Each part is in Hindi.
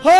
हो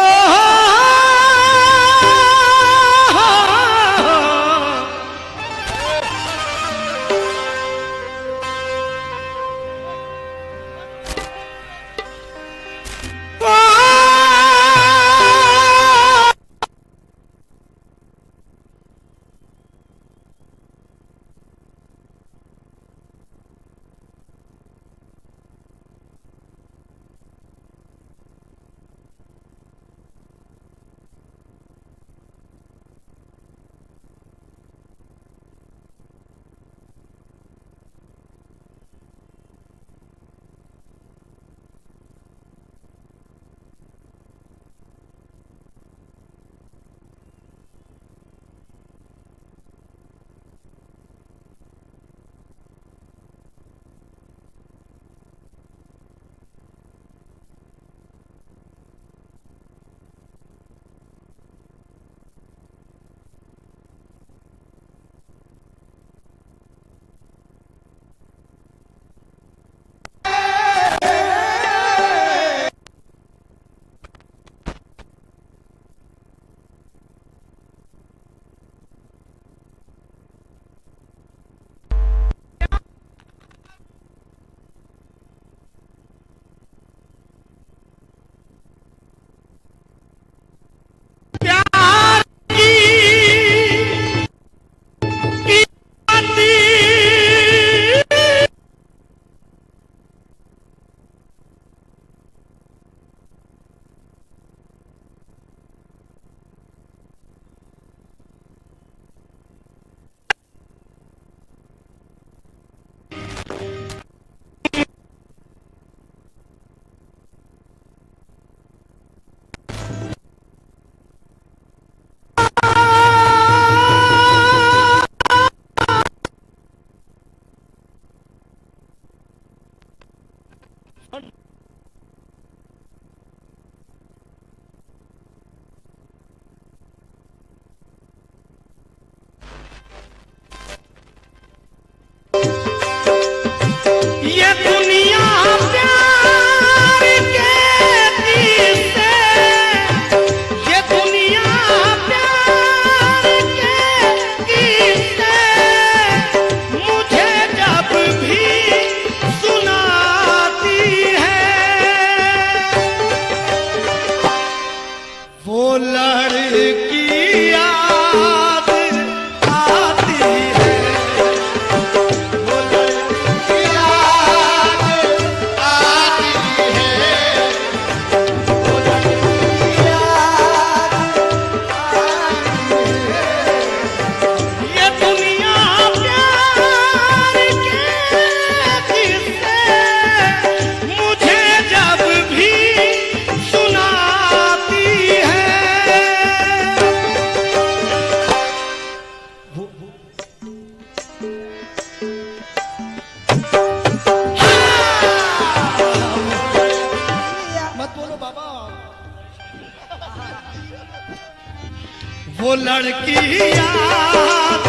वो लड़की याद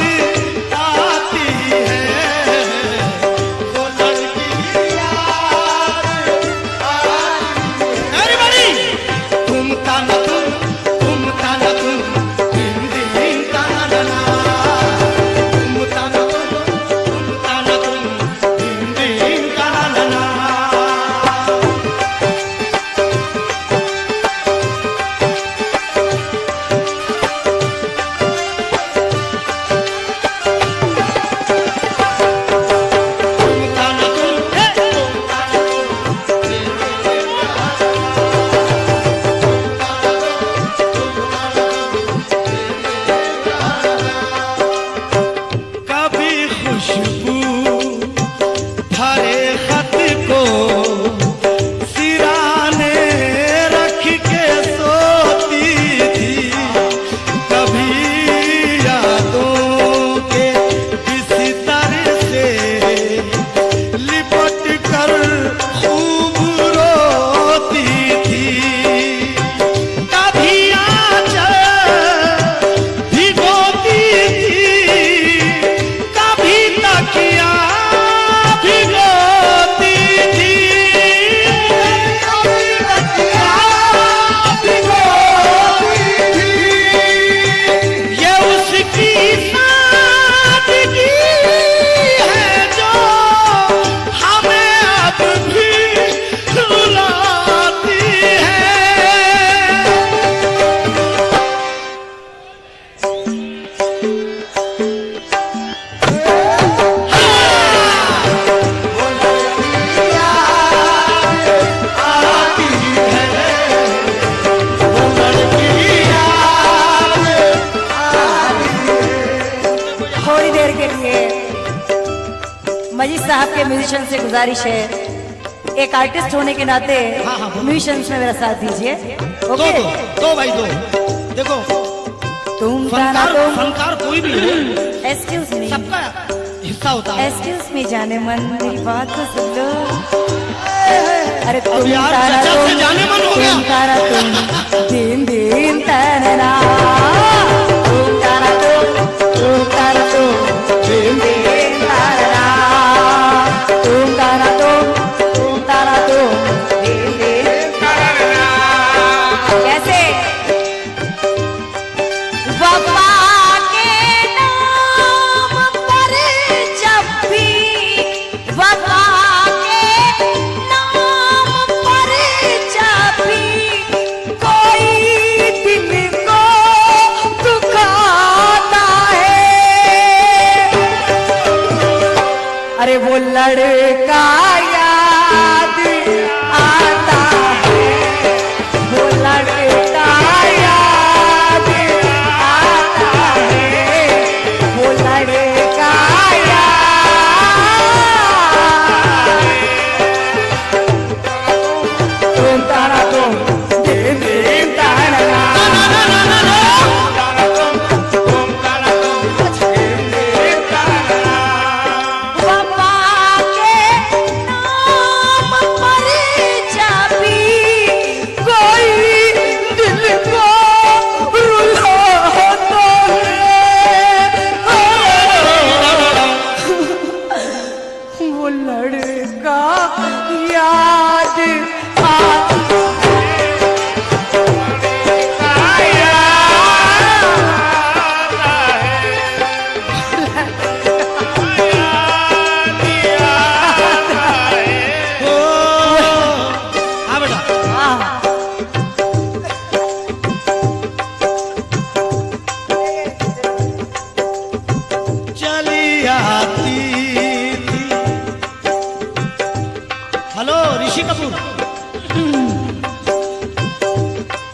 आती है, वो लड़की याद आती है। एवरीबॉडी तुम ताना तुम ताना तुम दिन दिन ताना ना, तुम ताना तुम दिन दिन ताना ना। के म्यूजिशियन से गुजारिश है, एक आर्टिस्ट होने के नाते हाँ, हाँ, बोलो। म्यूजिशियंस में मेरा साथ दीजिए। दो ओके, दो भाई दो। देखो तुम ताना तुम, फनकार कोई भी हो, एक्सक्यूज मी, सबका हिस्सा होता है। एक्सक्यूज मी जाने मन, मेरी बात तो सुन लो। अरे अब तुम यार ताना चचा से तुम, जाने मन हो गया। तुम ताना तुम, दिन दिन ताना, तुम ताना तुम, दिन दिन ताना, तुम ताना तुम, दिन दिन ताना। कैसे? वफा के नाम पर जब भी, वफा के नाम पर जब भी कोई दिल को दुखाता है, अरे वो लड़का याद आता है, वो लड़का याद आता है, वो लड़का याद, तुम तारा तुम, दिन दिन तारा, वफा के नाम पर जब भी कोई दिल को रुलाता है, वो लड़का याद आता ओ, हाँ बेटा। चली आती थी। हेलो ऋषि कपूर।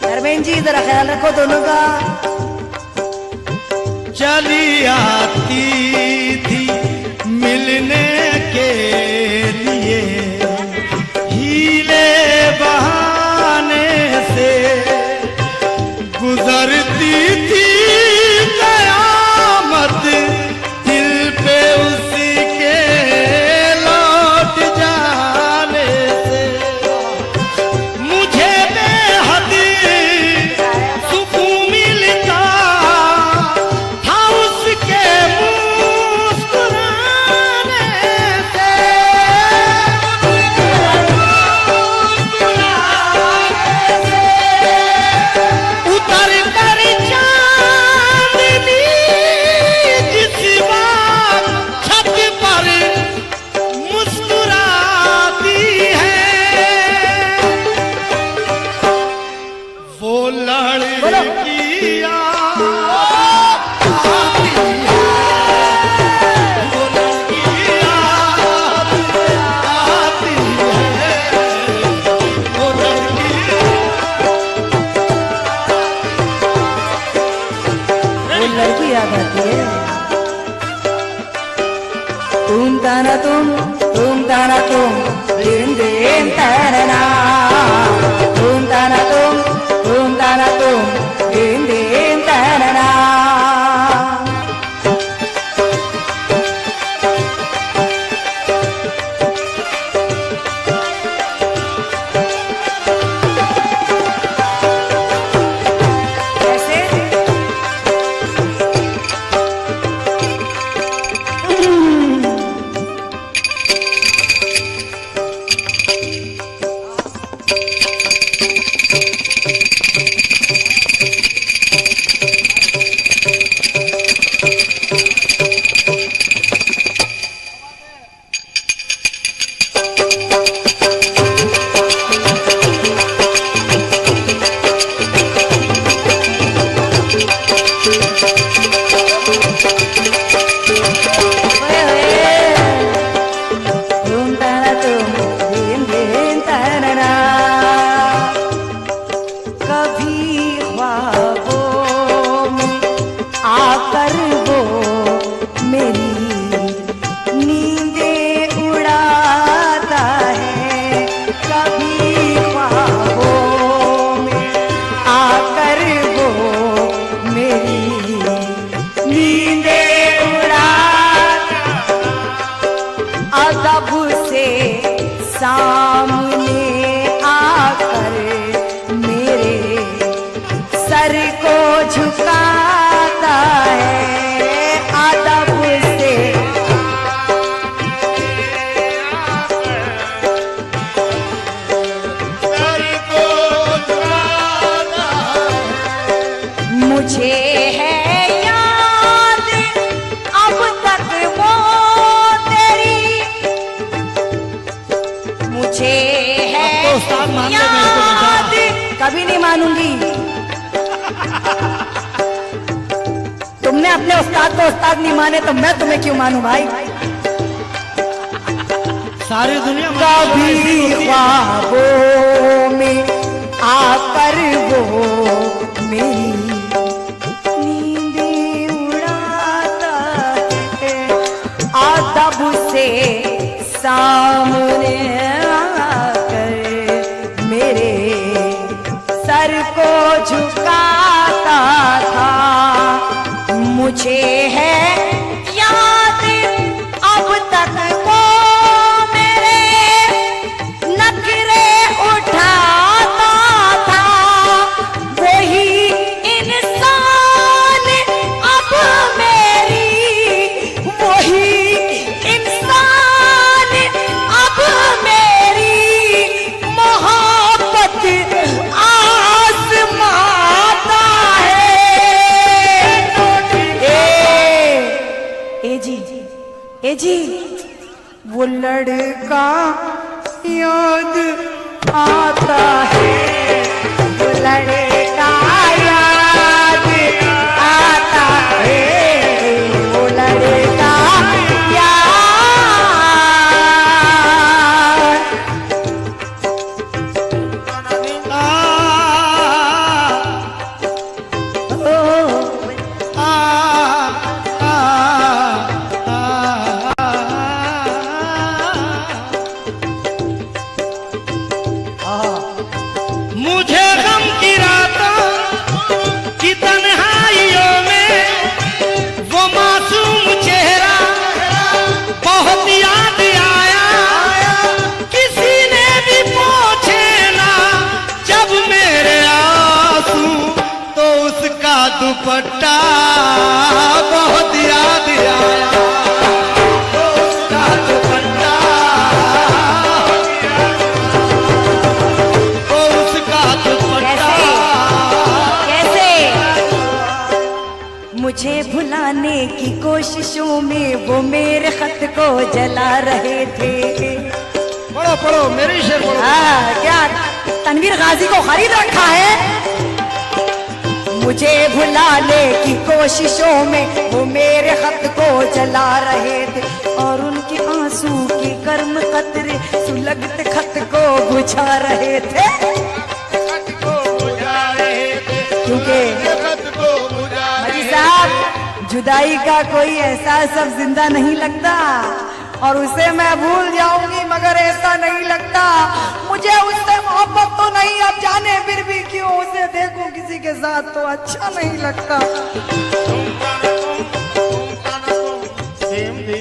धर्मेंद्र जी जरा ख्याल रखो दोनों का। चली आती थी मिलने के लिए, हीले बहाने से गुजरती थी कयामत दिल पे उसके लौट जाने से। मुझे बेहद सुकून मिलता था उसके मुस्कुराने से। उतर कर चांदनी जिस बार छत पर मुस्कुराती है, वो लड़की याद आती है, वो लड़की याद आती है, वो लड़की। वो लड़की याद आती है। तुम ताना तुम, दिन दिन ताना, तुम ताना तुम, दिन दिन ताना। कैसे? झुकाता है अदब से। मुझे है याद अब तक वो तेरी, मुझे है तो उस्ताद मान ले मेरे को याद, कभी नहीं मानूंगी। तुमने अपने उस्ताद को उस्ताद नहीं माने तो मैं तुम्हें क्यों मानूं भाई। सारी दुनिया कभी ख्वाबों में आकर वो मेरी नींदें उड़ाता है अदब से, सामने आकर मेरे सर को झुकाता था। मुझे है याद अब तक वो मेरे नखरे उठाता था, वही इंसान अब मेरी, वही इंसान अब मेरी मोहब्बत आज़माता है। ए जी वो लड़का याद आता है, वो लड़का याद आता है, वो लड़का याद। मुझे गम की रातों की तन्हाइयों में वो मासूम चेहरा बहुत याद आया। किसी ने भी पूछे ना जब मेरे आंसू, तो उसका दुपट्टा बहुत याद आया। तो उसका दुपट्टा, तो उसका दुपट्टा। कैसे मुझे भुलाने की कोशिशों में वो मेरे खत को जला रहे थे। पढ़ो पढ़ो मेरी शेर पढ़ो। क्या तनवीर गाजी को खरीद रखा है। मुझे भुलाने की कोशिशों में वो मेरे खत को जला रहे थे, और उनके आंसू के गर्म कतरे सुलगते खत को बुझा रहे थे। क्योंकि हाजी साहब, जुदाई का कोई एहसास अब जिंदा नहीं लगता, और उसे मैं भूल जाऊंगी मगर ऐसा नहीं लगता। मुझे उससे मोहब्बत तो नहीं, अब जाने फिर भी क्यों उसे देखूं किसी के साथ तो अच्छा नहीं लगता।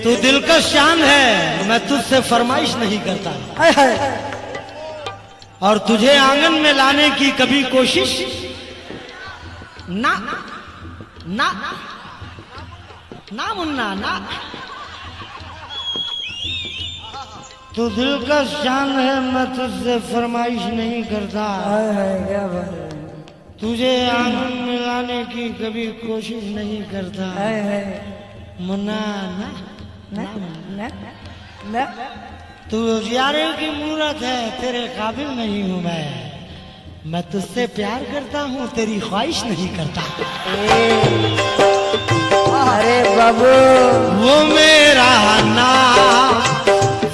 तू दिल का शान है, मैं तुझसे फरमाइश नहीं करता, हाय हाय। और तुझे आंगन में लाने की कभी कोशिश ना ना ना मुन्ना ना। तू दिल का शान है, मैं तुझसे फरमाइश नहीं करता, हाय हाय, क्या बात है। तुझे आंगन में लाने की कभी कोशिश नहीं करता, हाय हाय। मुन्ना ना न, न, न। तू यारे की मूरत है, तेरे काबिल नहीं हूँ मैं तुझसे प्यार करता हूँ, तेरी ख्वाहिश नहीं करता। अरे बाबू, वो मेरा नाम,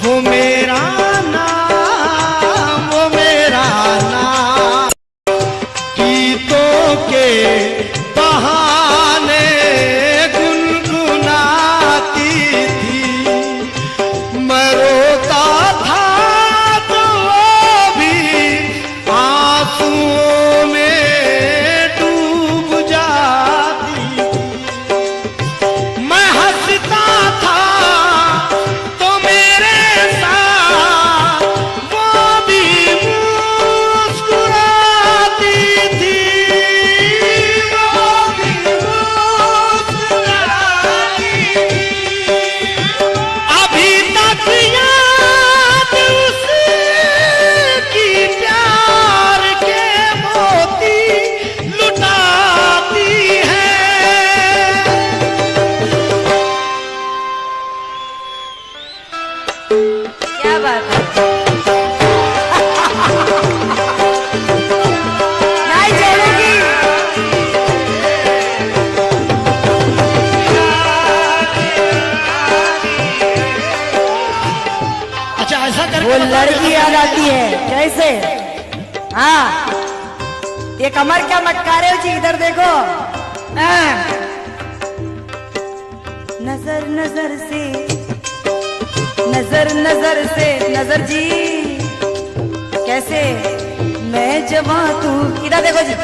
वो मेरा नाम, वो मेरा नाम, गीतों के बहाने गुनगुनाती थी। मैं रोता था तो वो भी आंसुओं में डूब जाती थी। मैं हंसता था तो मेरे साथ वो भी मुस्कुराती थी। वो लड़की याद आती है कैसे। हाँ, ये कमर क्या मटका रहे हो जी, इधर देखो। हाँ। नजर नजर से, नजर नजर से, नजर जी कैसे मैं जवां तू, इधर देखो जी,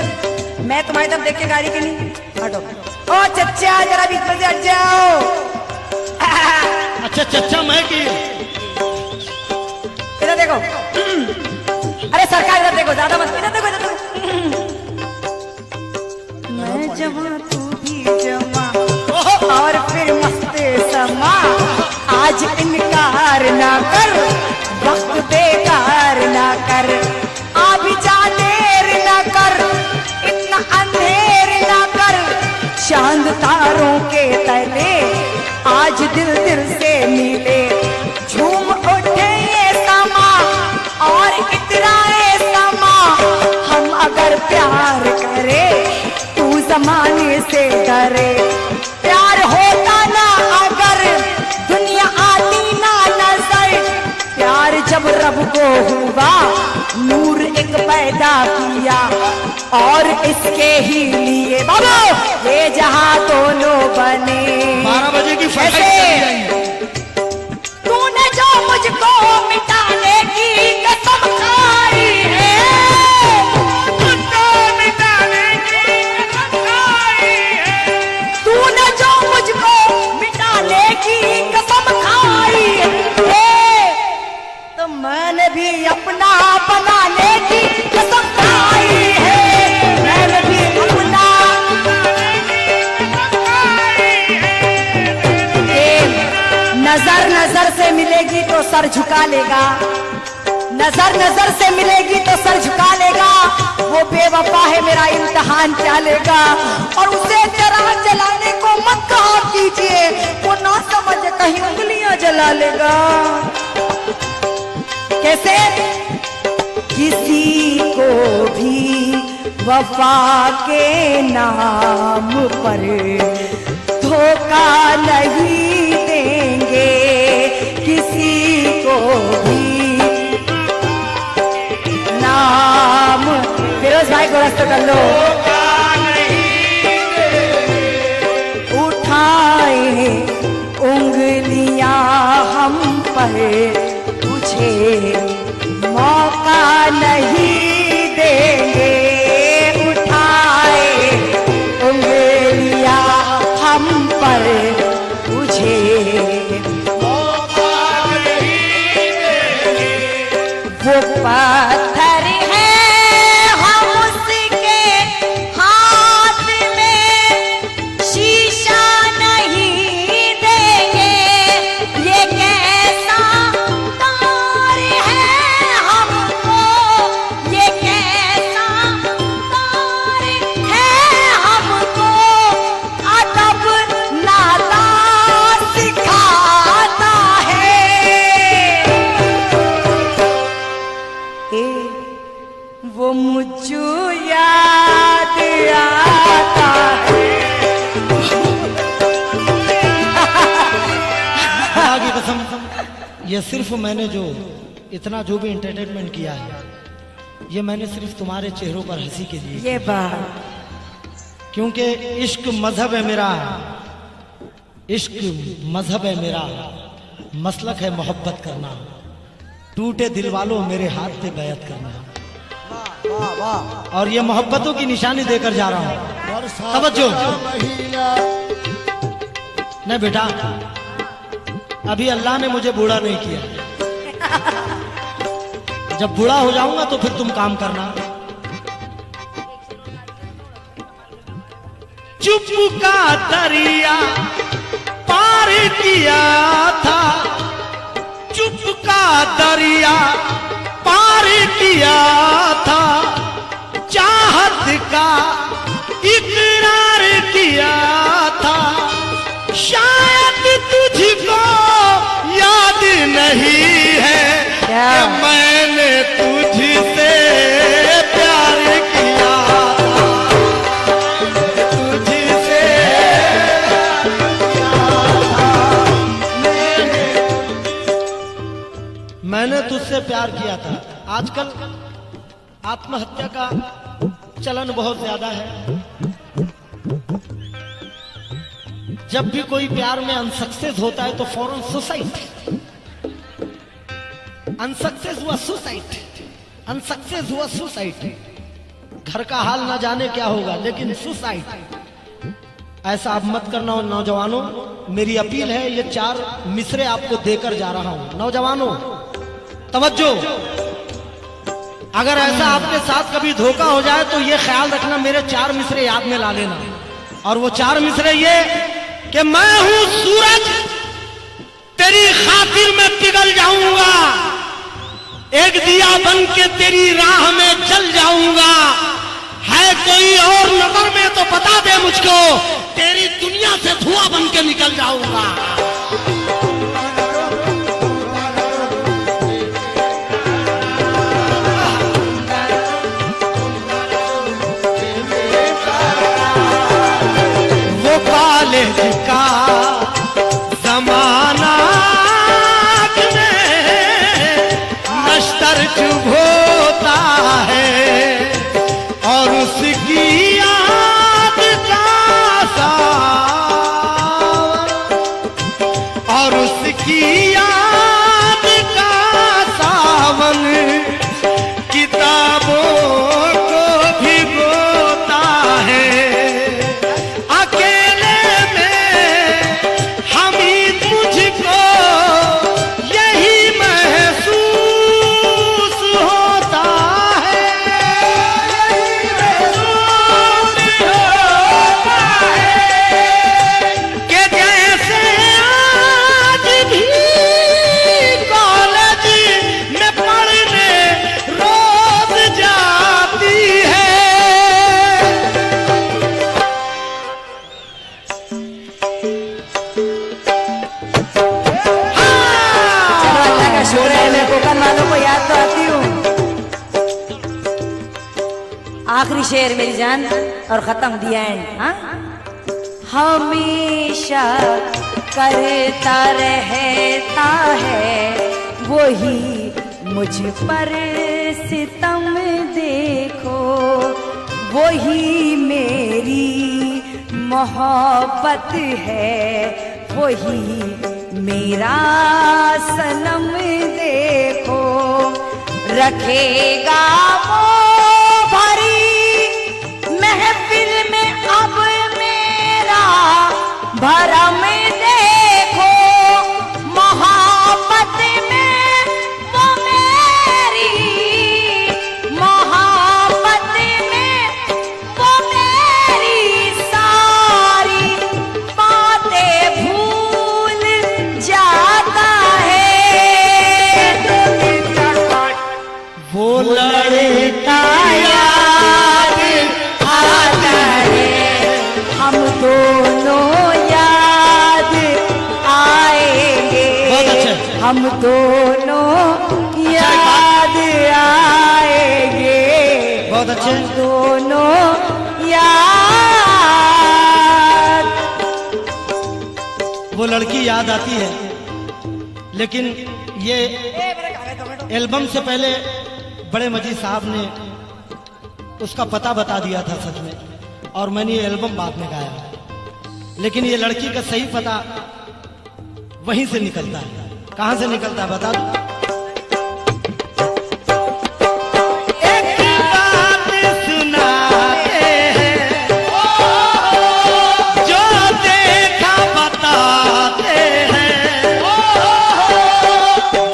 मैं तुम्हारी तरफ देख के गाड़ी के नहीं हटो। ओ चच्चा जरा बीच में से हट जाओ। अच्छा चच्चा मैं की, इधर देखो। अरे सरकार इधर देखो, ज्यादा मत, इधर देखो, इधर देखो। मैं जवां तू भी जवां और फिर मस्त समा, आज इनकार ना कर, वक्त बेकार ना कर, अभी जा देर ना कर, इतना अंधेर ना कर, चांद तारों के तले आज दिल दिल से मिले, झूम उठे ये समा और इतराए समा, हम अगर प्यार करें तू जमाने से डरे, प्यार होता ना अगर दुनिया आती ना नजर, प्यार जब रब को हुआ नूर एक पैदा किया और इसके ही लिए बाबू ये जहां दोनों बने। 12 बजे की ऐसे तूने जो मुझको मिटाने की कसम खाई है, मुझको मिटाने की कसम खाई है, तूने जो मुझको मिटाने की कसम खाई है, तो मैंने भी अपना बनाने की कसम खाई है, मैंने भी अपना नजर नजर से मिलेगी तो सर झुका लेगा, नजर नजर से मिलेगी तो सर झुका लेगा, वो बेवफा है मेरा इम्तिहान क्या लेगा, और उसे जरा जलाने को मत कहा कीजिए, वो ना समझ कहीं उंगलियां जला लेगा। कैसे किसी को भी वफा के नाम पर धोखा नहीं देंगे, किसी को भी नाम, फिरोज भाई को रास्ता कर लो, उठाए उंगलियां हम पर तुझे मौका नहीं देंगे, उठाए उंगलियां हम पर तुझे मौका नहीं देंगे, वो पत्थर है हम उसके हाथ में शीशा नहीं देंगे, ये कैसा तार है हमको, ये कैसा तार है हमको, अदब नाला सिखाता है। वो मुझको याद आता है। खुदा की कसम, ये सिर्फ मैंने जो इतना जो भी एंटरटेनमेंट किया है, ये मैंने सिर्फ तुम्हारे चेहरों पर हंसी के लिए, ये बात क्योंकि इश्क मजहब है मेरा, इश्क मजहब है मेरा, मसलक है मोहब्बत करना, टूटे दिल वालों मेरे हाथ पे बैत करना, और ये मोहब्बतों की निशानी देकर जा रहा हूं। तवज्जो नहीं बेटा, अभी अल्लाह ने मुझे बूढ़ा नहीं किया, जब बूढ़ा हो जाऊंगा तो फिर तुम काम करना। चुप का दरिया पार किया था, चुप का दरिया पार किया था, चाहत का इकरार किया था, शायद तुझको याद नहीं है कि मैंने तुझसे प्यार किया था, तुझसे मैंने तुझसे से प्यार किया था। आजकल आत्महत्या का चलन बहुत ज्यादा है। जब भी कोई प्यार में अनसक्सेस होता है तो फौरन सुसाइड, अनसक्सेस हुआ सुसाइड, अनसक्सेस हुआ सुसाइड। घर का हाल ना जाने क्या होगा, लेकिन सुसाइड ऐसा आप मत करना हो नौजवानों। मेरी अपील है, ये 4 मिसरे आपको देकर जा रहा हूं। नौजवानों तवज्जो, अगर ऐसा आपके साथ कभी धोखा हो जाए तो ये ख्याल रखना, मेरे 4 मिसरे याद में ला लेना। और वो 4 मिसरे ये कि मैं हूं सूरज, तेरी खातिर में पिघल जाऊंगा, एक दिया बन के तेरी राह में जल जाऊंगा। है कोई और नजर में तो बता दे मुझको, तेरी दुनिया से धुआं बन के निकल जाऊंगा। वो कॉलेज का जमाना नश्तर चुभोता है और उसकी याद का सावन, और उसकी याद का सावन किताबों को भिगोता है। अकेले में हमीद मुझको यही महसूस होता है, कि जैसे आज भी कॉलेज में पढ़ने रोज जाती है। चलो अल्लाह का शुक्र है, मैं कोकन वालों को याद तो आती हूँ। आखिरी शेर मेरी जान और खत्म दिया एंड। हाँ, हमेशा करता रहता है वही मुझ पर सितम, देखो वही मेरी मोहब्बत है, वही मेरा सनम, देखो रखेगा वो भरी महफिल में अब मेरा भरम, देखो मोहब्बत में वो मेरी, मोहब्बत में वो मेरी सारी बातें भूल जाता है। वो लड़का याद आता है, हम दोनों याद आएंगे, बहुत अच्छे। हम दोनों याद आएंगे, बहुत अच्छे। हम दोनों याद। वो लड़की याद आती है, लेकिन ये एल्बम से पहले बड़े मजीद साहब ने उसका पता बता दिया था सच में, और मैंने ये एल्बम बाद में गाया। लेकिन ये लड़की का सही पता वहीं से निकलता है। कहां से निकलता है बता दो। एक बात सुनाते हैं, जो देखा बताते हैं,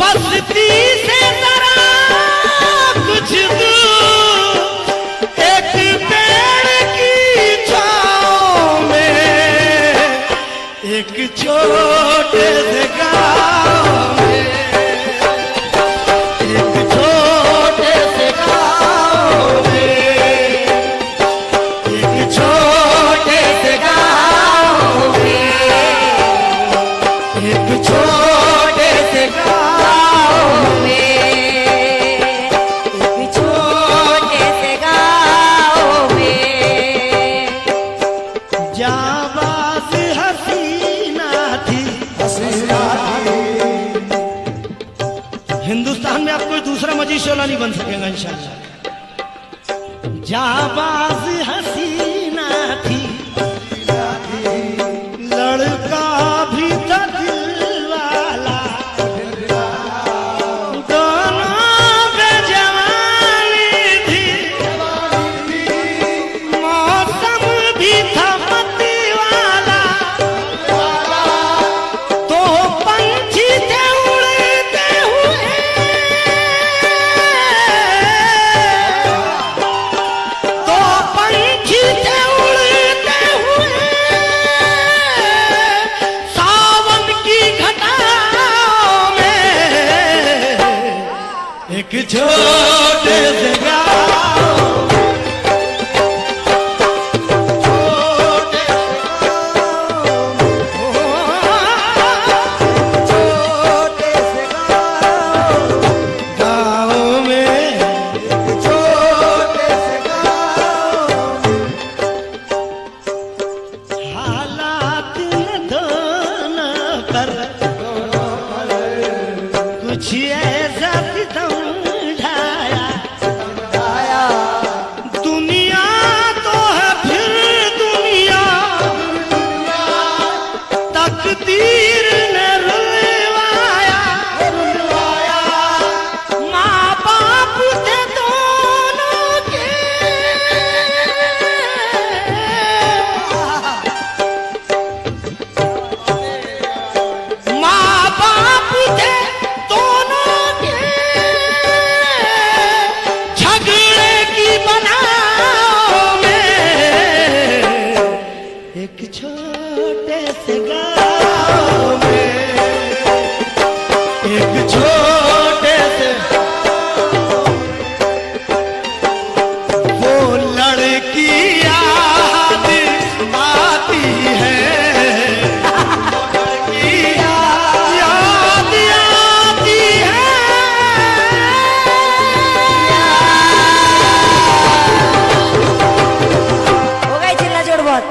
बस्ती से जरा कुछ दूर एक पेड़ की छाँव में एक छोटे से गाँव में, एक छोटे से गाँव में, एक छोटे से गाँव में, एक छोटे से गाँव में, एक छोटे से गाँव में जाबाज हसीना थी, हसीना कभी शोला नहीं बन सकेगा इंशाल्लाह। जाबाज हसीना थी, लड़का भी था दिल वाला, दोनों बेजवानी थी, मौसम भी था मती वाला, तो पंछी थे उड़ते हुए, तो पंछी थे उड़ते हुए, सावन की घटाओं में एक छोटे से गाँव, छोटे से गाँव में छोटे से हालात ने दोनों पर कुछ ऐसा समझाया, दुनिया तो है फिर दुनिया, तकदीर ने रुलवाया, माँ बाप थे दोनों के, माँ बाप थे दोनों के, झगड़े की बनाओ में एक छोटे से गाँव में एक छोटे से वो लड़की याद आती है, याद आती है। हो गई चिल्ला जोड़ बहुत।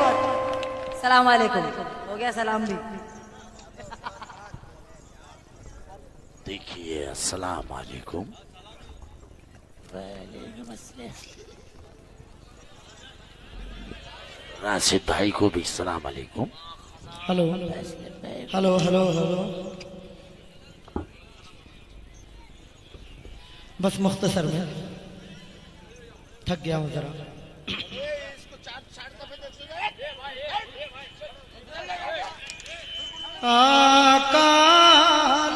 सलाम वालेकुम हो गया, सलाम भी। देखिए अस्सलाम वालेकुम। राशिद भाई को भी सलाम वालेकुम। हेलो हेलो हेलो हेलो, बस मुख्तसर में थक गया हूँ जरा। आका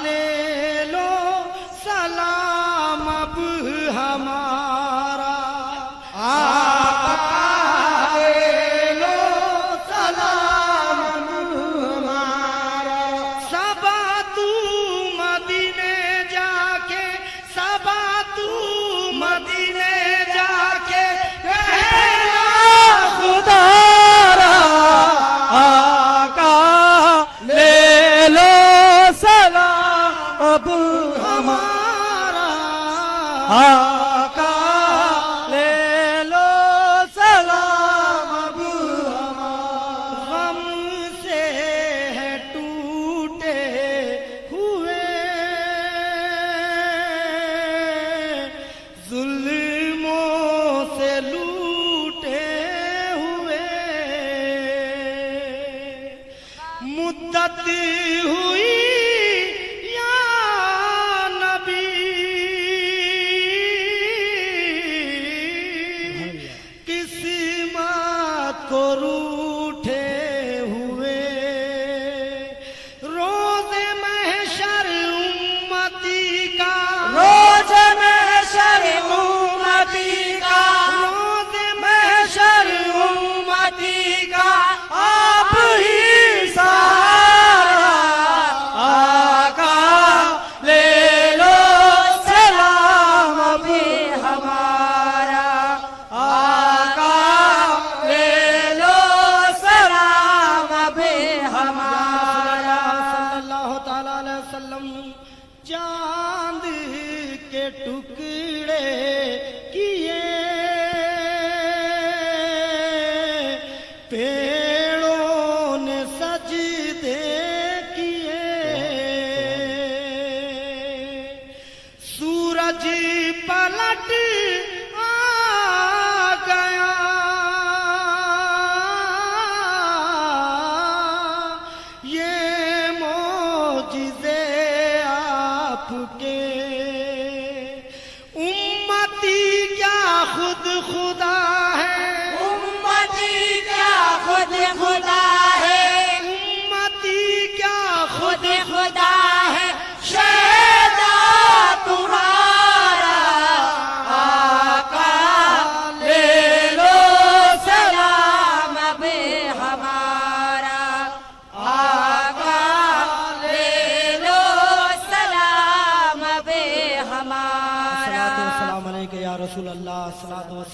ले लो सलाम अब हमारा, आका ले लो सलाम अब हमारा, सबा तू मदीने जाके, सबा तू मदीने जाके कहना खुदारा, आका ले लो सलाम अब हमारा, आका ले लो सलाम अब हमारा, गम से है टूटे हुए, जुल्मों से लूटे हुए, मुद्दत हुई या नबी, किस्मत को रूठे हुए, रोज़े महशर उम्मती का, रोज़े महशर उम्मती का, रोज़े महशर उम्मती का आप ही सहारा, आका ले लो सलाम अब हमारा, आका ले लो सलाम अब हमारा, सल्लल्लाहु ताला अलैहि वसल्लम। चांद के टुकड़े किए, पेड़ों ने सजदे किए, सूरज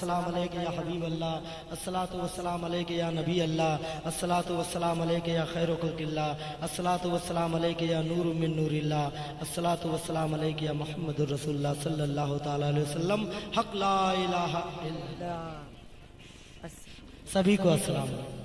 वस्सलाम अलैका या हबीब अल्लाह, अस्सलातु वस्सलाम अलैका या नबी अल्लाह, अस्सलातु वस्सलाम अलैका या खैरु खल्किल्लाह, अस्सलातु वस्सलाम अलैका या नूरु मिन नूरिल्लाह, अस्सलातु वस्सलाम अलैका या मुहम्मदुर रसूलुल्लाह सल्लल्लाहु तआला अलैहि वसल्लम। हक ला इलाहा इल्लल्लाह। बस। सभी को अस्सलाम।